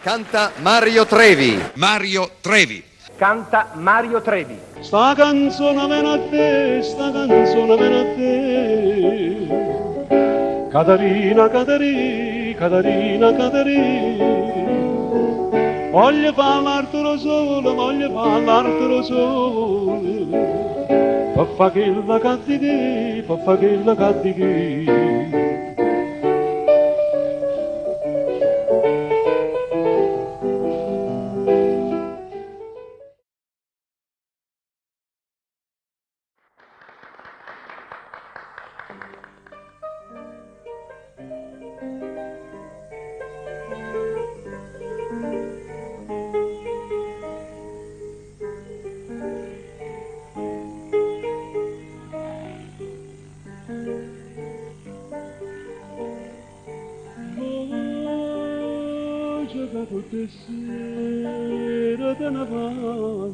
Canta Mario Trevi. Mario Trevi. Canta Mario Trevi. Sta canzone viene a te, sta canzone viene a te. Caterina, Caterina, Caterina, Caterina. Voglio parlartelo solo, voglio parlartelo solo. Per fa che la cattichi, per fa che la cattichi. Tutte sera te ne vanno,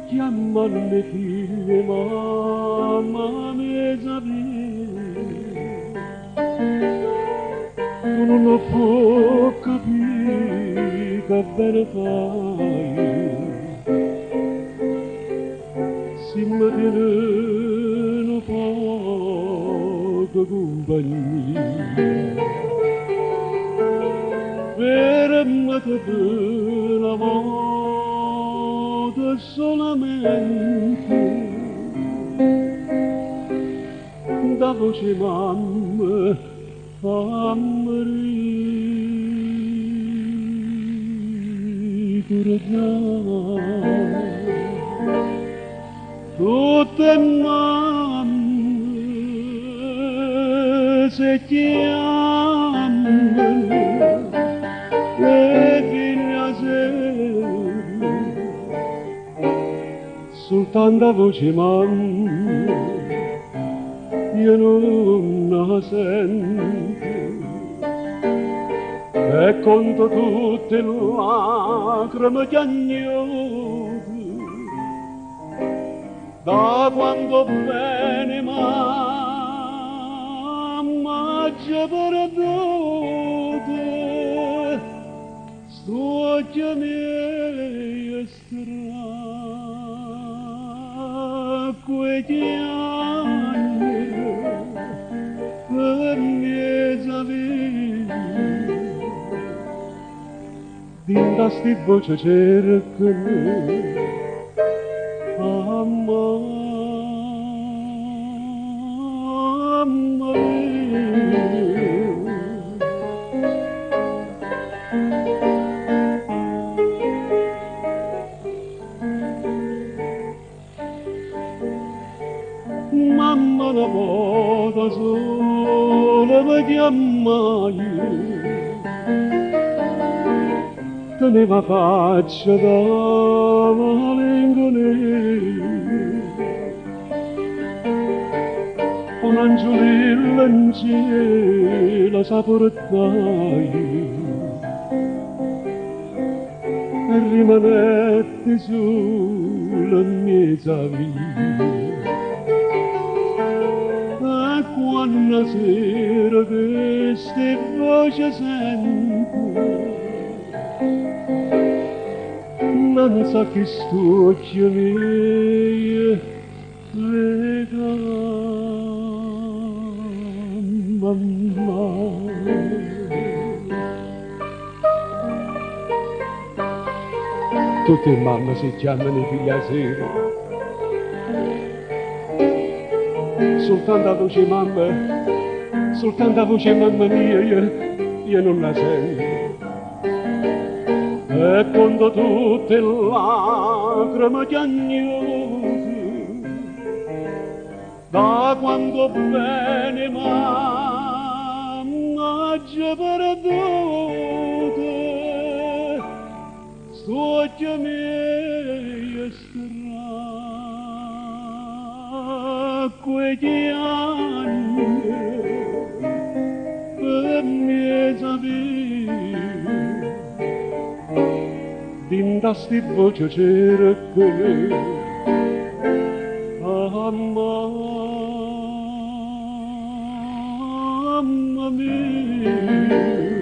chiamano le figlie, mamma mia, tu non puoi capire che bene fai, si mi tiene poco compagnia. Fermate per la moda solamente, da voce mamma fammi ricordare tutte mamme se chiamano le figlie soltanto voce mamma io non la sento e conto tutte le lacrime che agnodo da quando bene mamma ci perduto occhio miei stracque chiamano per mia vita dinda sti voce cercano mamma mamma una volta sola mi chiamai teneva faccia da malinconia un angiolillo in cielo saportai e rimanetti sulla mia vita. Quando sera queste voci sento non sa che sto chiamare lega mamma tutte mamme si chiamano figlia sera soltanto la voce mamma mia, io non la sento. E quando tutte le lacrime che agnodo, da quando bene mamma ci perduto, sto occhio miei stracque chiamano per mia vita dinda sti voce cercano mamma mia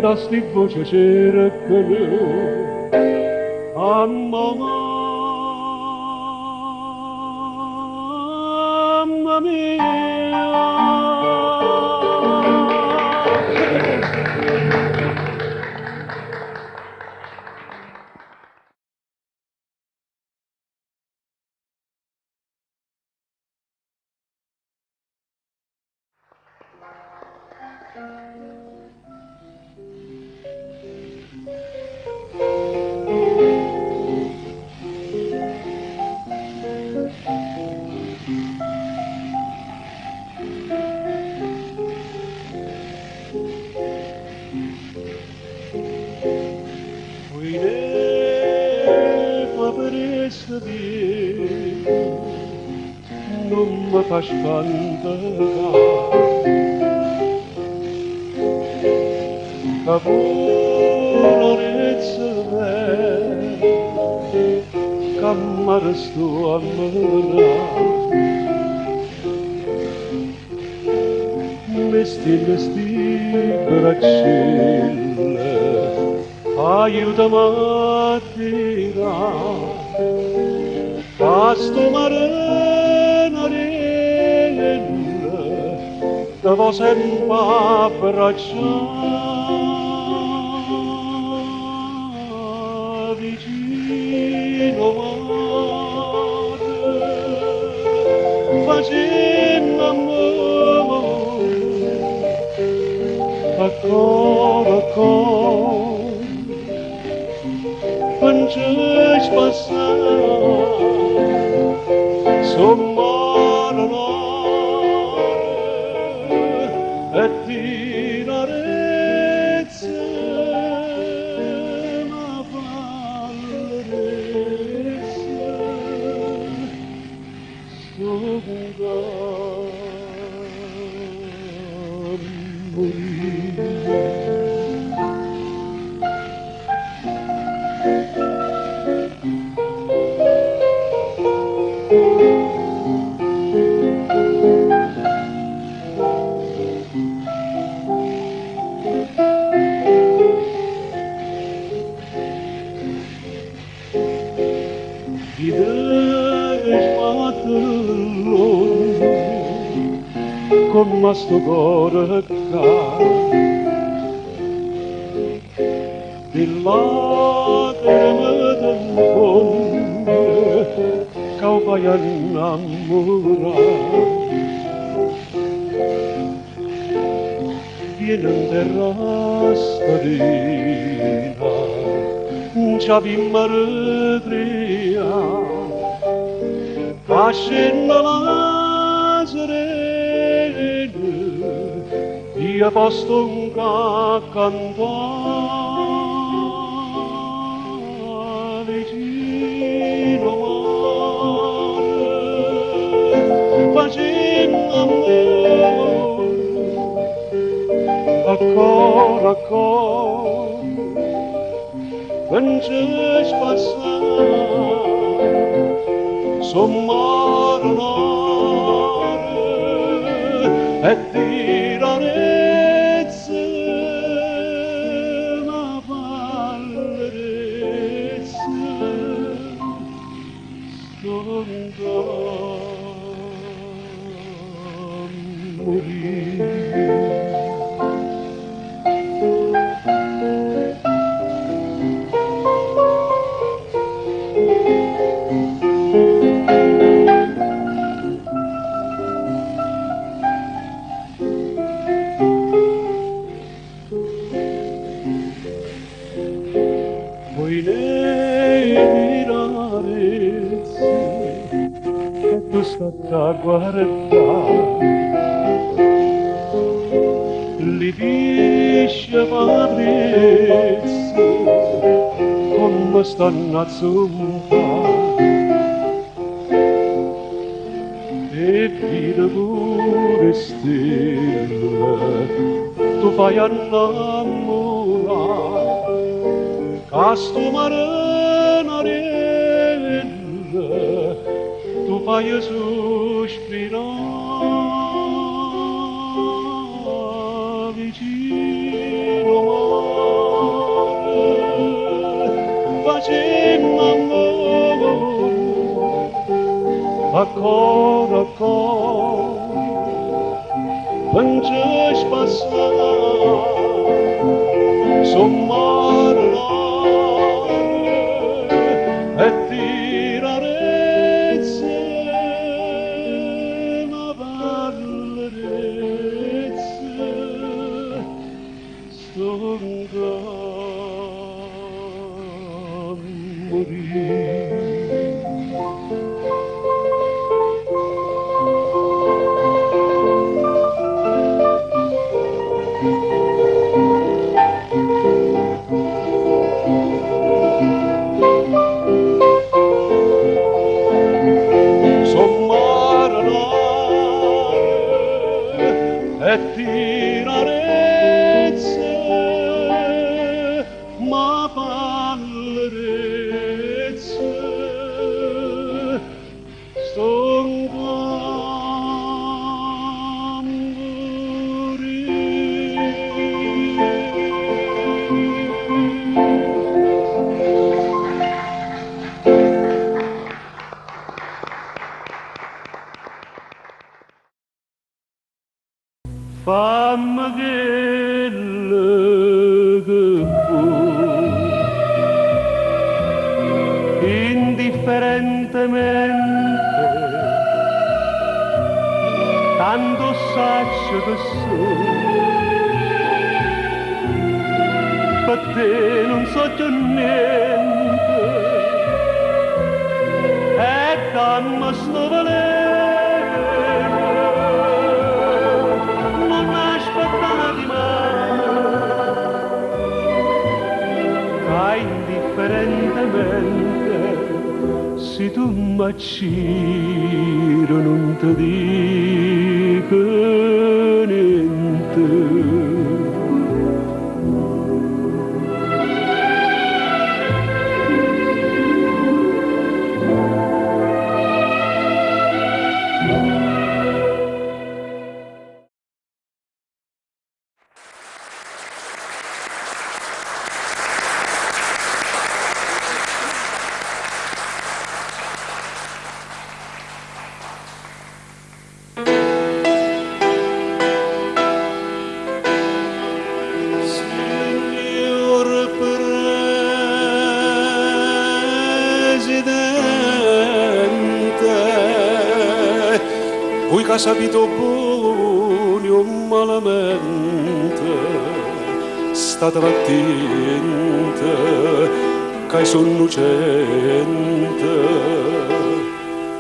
dasti voce cercare a mamma mia. Non mi fa scandare che volorezza che mi resto a mirare sti braccelle aiutami a tirare a sto marinarella devo sempre abbracciare vicino a te facendo amore ancora penses passare sommare e tirarezze ma vallerezze sonda morire. Con masto cuore di lacrime del fondo che vai a innamorare viene in terra starina già vi maredria ascenda la serena io posto un cantare vicino mare facendo amore ancora penses passare sommaronare e tirarezze ma vallerezze sonda morire. Tu stai a guardare li dice padrezze come stanno a zumpare e vide pure stelle tu fai innamorare casto marinarella tu fai sospirare vicino ancora pengești passare sommarare e tirarezze ma vallerezze stonga morire. E tirarezze ma vallerezze fammi quello che vuoi, indifferentemente, tanto saccio che sono, per te non so più niente, e dammi sto valere. Indifferentemente, se tu m'acciro non ti dico niente. Poi che sapito buoni o malamente, state attente, che sono innocente,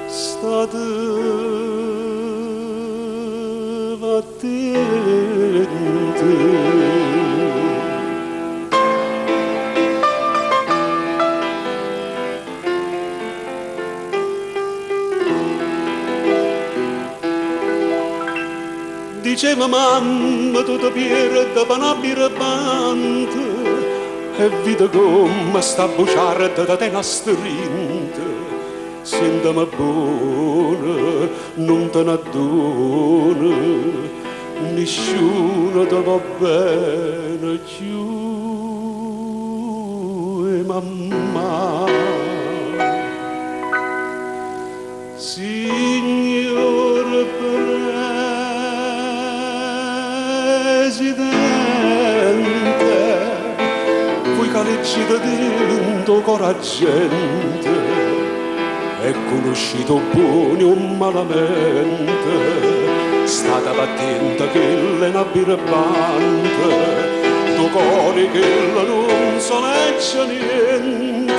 state attente. Diceva mamma tutto pieno da panabira bante e vita come sta buciarda da te nastrinte. Sentami buona, non te ne addona, nessuno ti va bene più, mamma. Signore Presidente, voi calecci dentro coraggiente e conosciuto buoni o malamente, state attenta che le nabbirabante, tu cuore che non soleggia niente.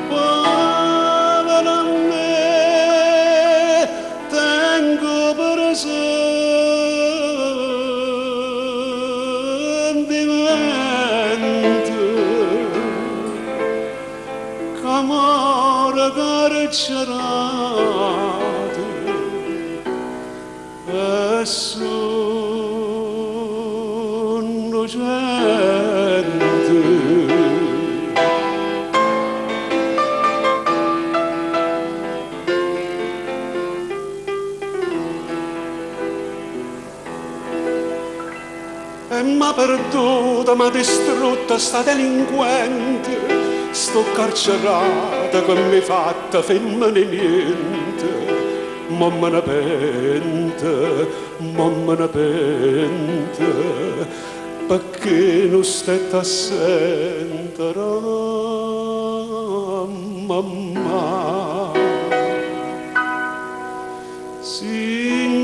Parla a me, tengo presentimento, qu'amore carcerate e sono gente. E m'ha perduta, m'ha distrutta sta delinquente, sto carcerato volta che mi fatta femmine niente, mamma ne pente, mamma ne pente, perché non stai a sentire, mamma. Signor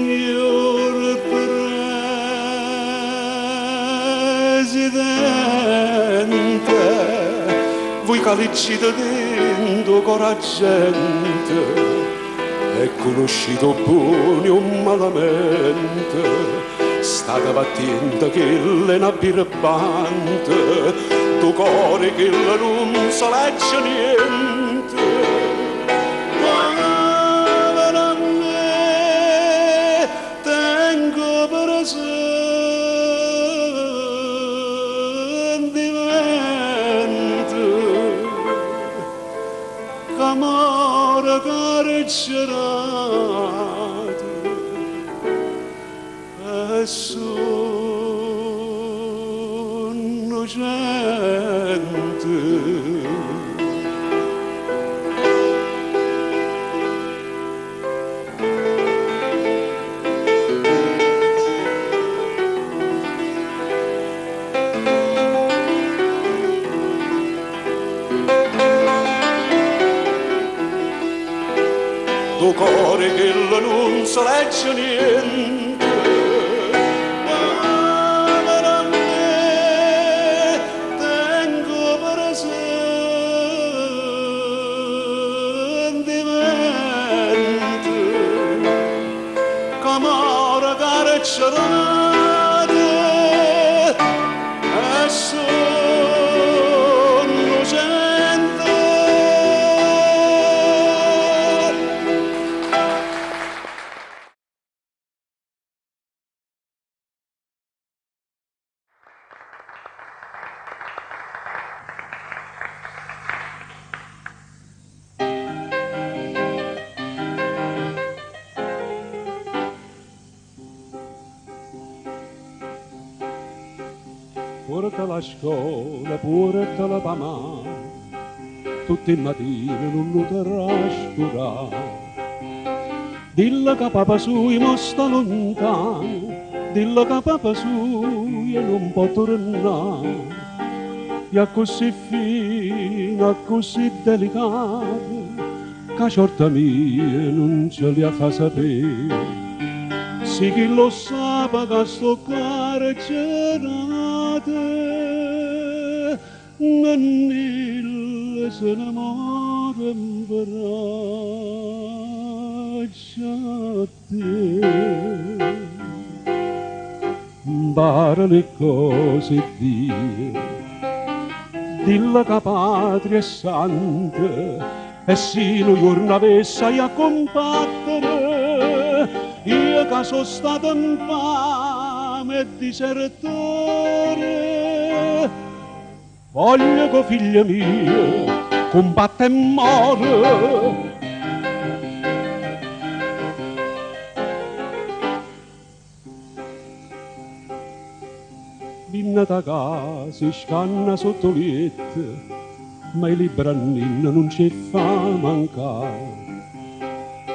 Presidente, voi calicite dentro coraggiante e conoscito buoni o malamente, state battendo che le una birbante, tu cuore che non sa legge niente. Ma a me tengo presentimento, amore carecciato e sono gente. Tu cuore che non sa legge niente, ma a me tengo presentimento, che amore carecciate e sono gente. Portala a scuola, portala pa mare, tutti i mattini non lo trascurare. Dilla che papà suo mo sta lontano, dilla che papà suo non può tornare. E così fino, così delicato, che sorta mia non ce li fa sapere. Sì chi lo sa che sto carcerate, nel se innamora in braccia a te. Impara le cose Dio, dilla che patria è santa, e se un giorno avesse a combattere, io che sono stato infame e disertore, voglio che figlia mia combatte e muore. Vinna da casa, scanna sotto letto, ma i libri a ninna non ci fa mancare.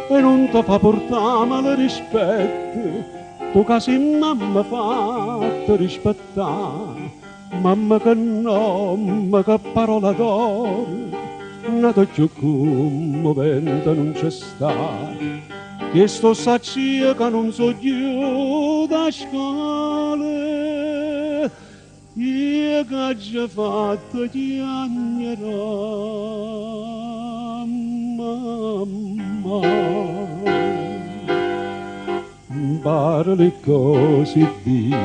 E non ti fa portare male rispetto, tu che sei mamma fatta rispettare. Mamma che nome, che parola d'oro, nata più commovente non c'è sta. Che sto saccia che non so più da scale, io che già fatto chiagnerà, mamma. Impara le cose Dio,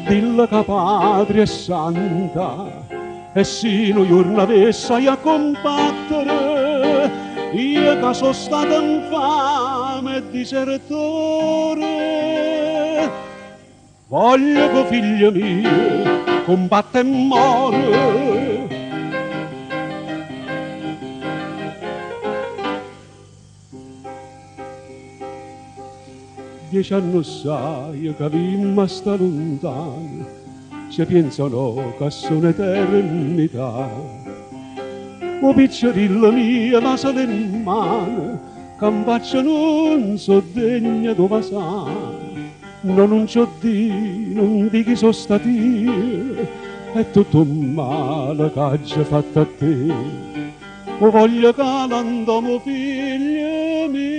dilla che patria è santa, e se un giorno avesse a combattere, io che sono stato infame e disertore, voglio che figlia mia combatte e muore. 10 anni sai che vimmo sta lontano, ci pensano che sono eternità. o picciarilla mia, lasciala in mano, campaccia non so degna dove sa, non c'ho di, non di chi sono stati, è tutto un male che ha già fatto a te, o voglio che l'andiamo figlia mia,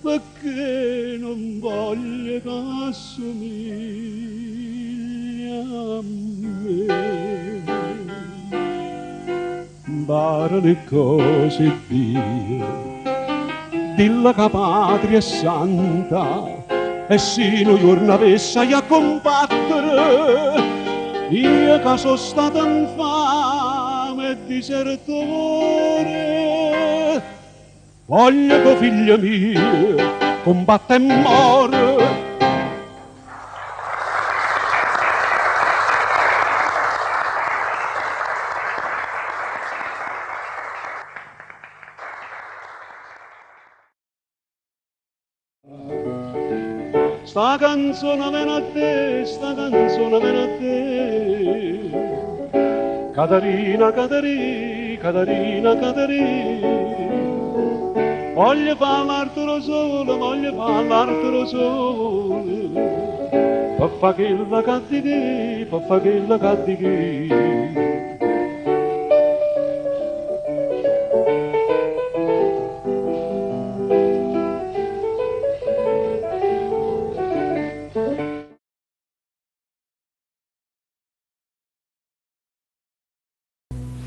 perché non voglio che assomiglia a me. Impara le cose Dio, dilla che patria è santa, e se noi giorno avesse a combattere, io che sono stato infame e disertore, voglio che figlia mia combatta e muore. Sta canzone viene a te, sta canzone viene a te. Caterina, Caterina, Caterina, Caterina. Voglio fare l'altro sole, voglio fare l'altro sole. Per fare quella cattichi, per fare quella cattichi.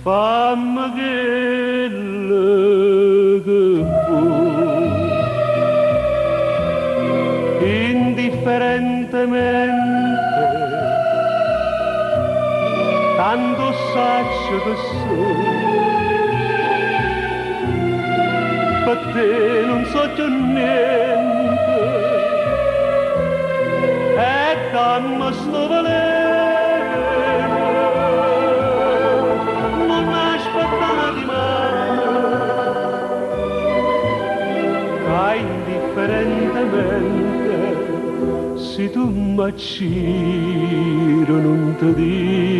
Fammi quello che vuoi, indifferentemente, tanto saccio che sono, per te non so già niente, e dammi sto valere. Indifferentemente, se tu m'acciro non ti dico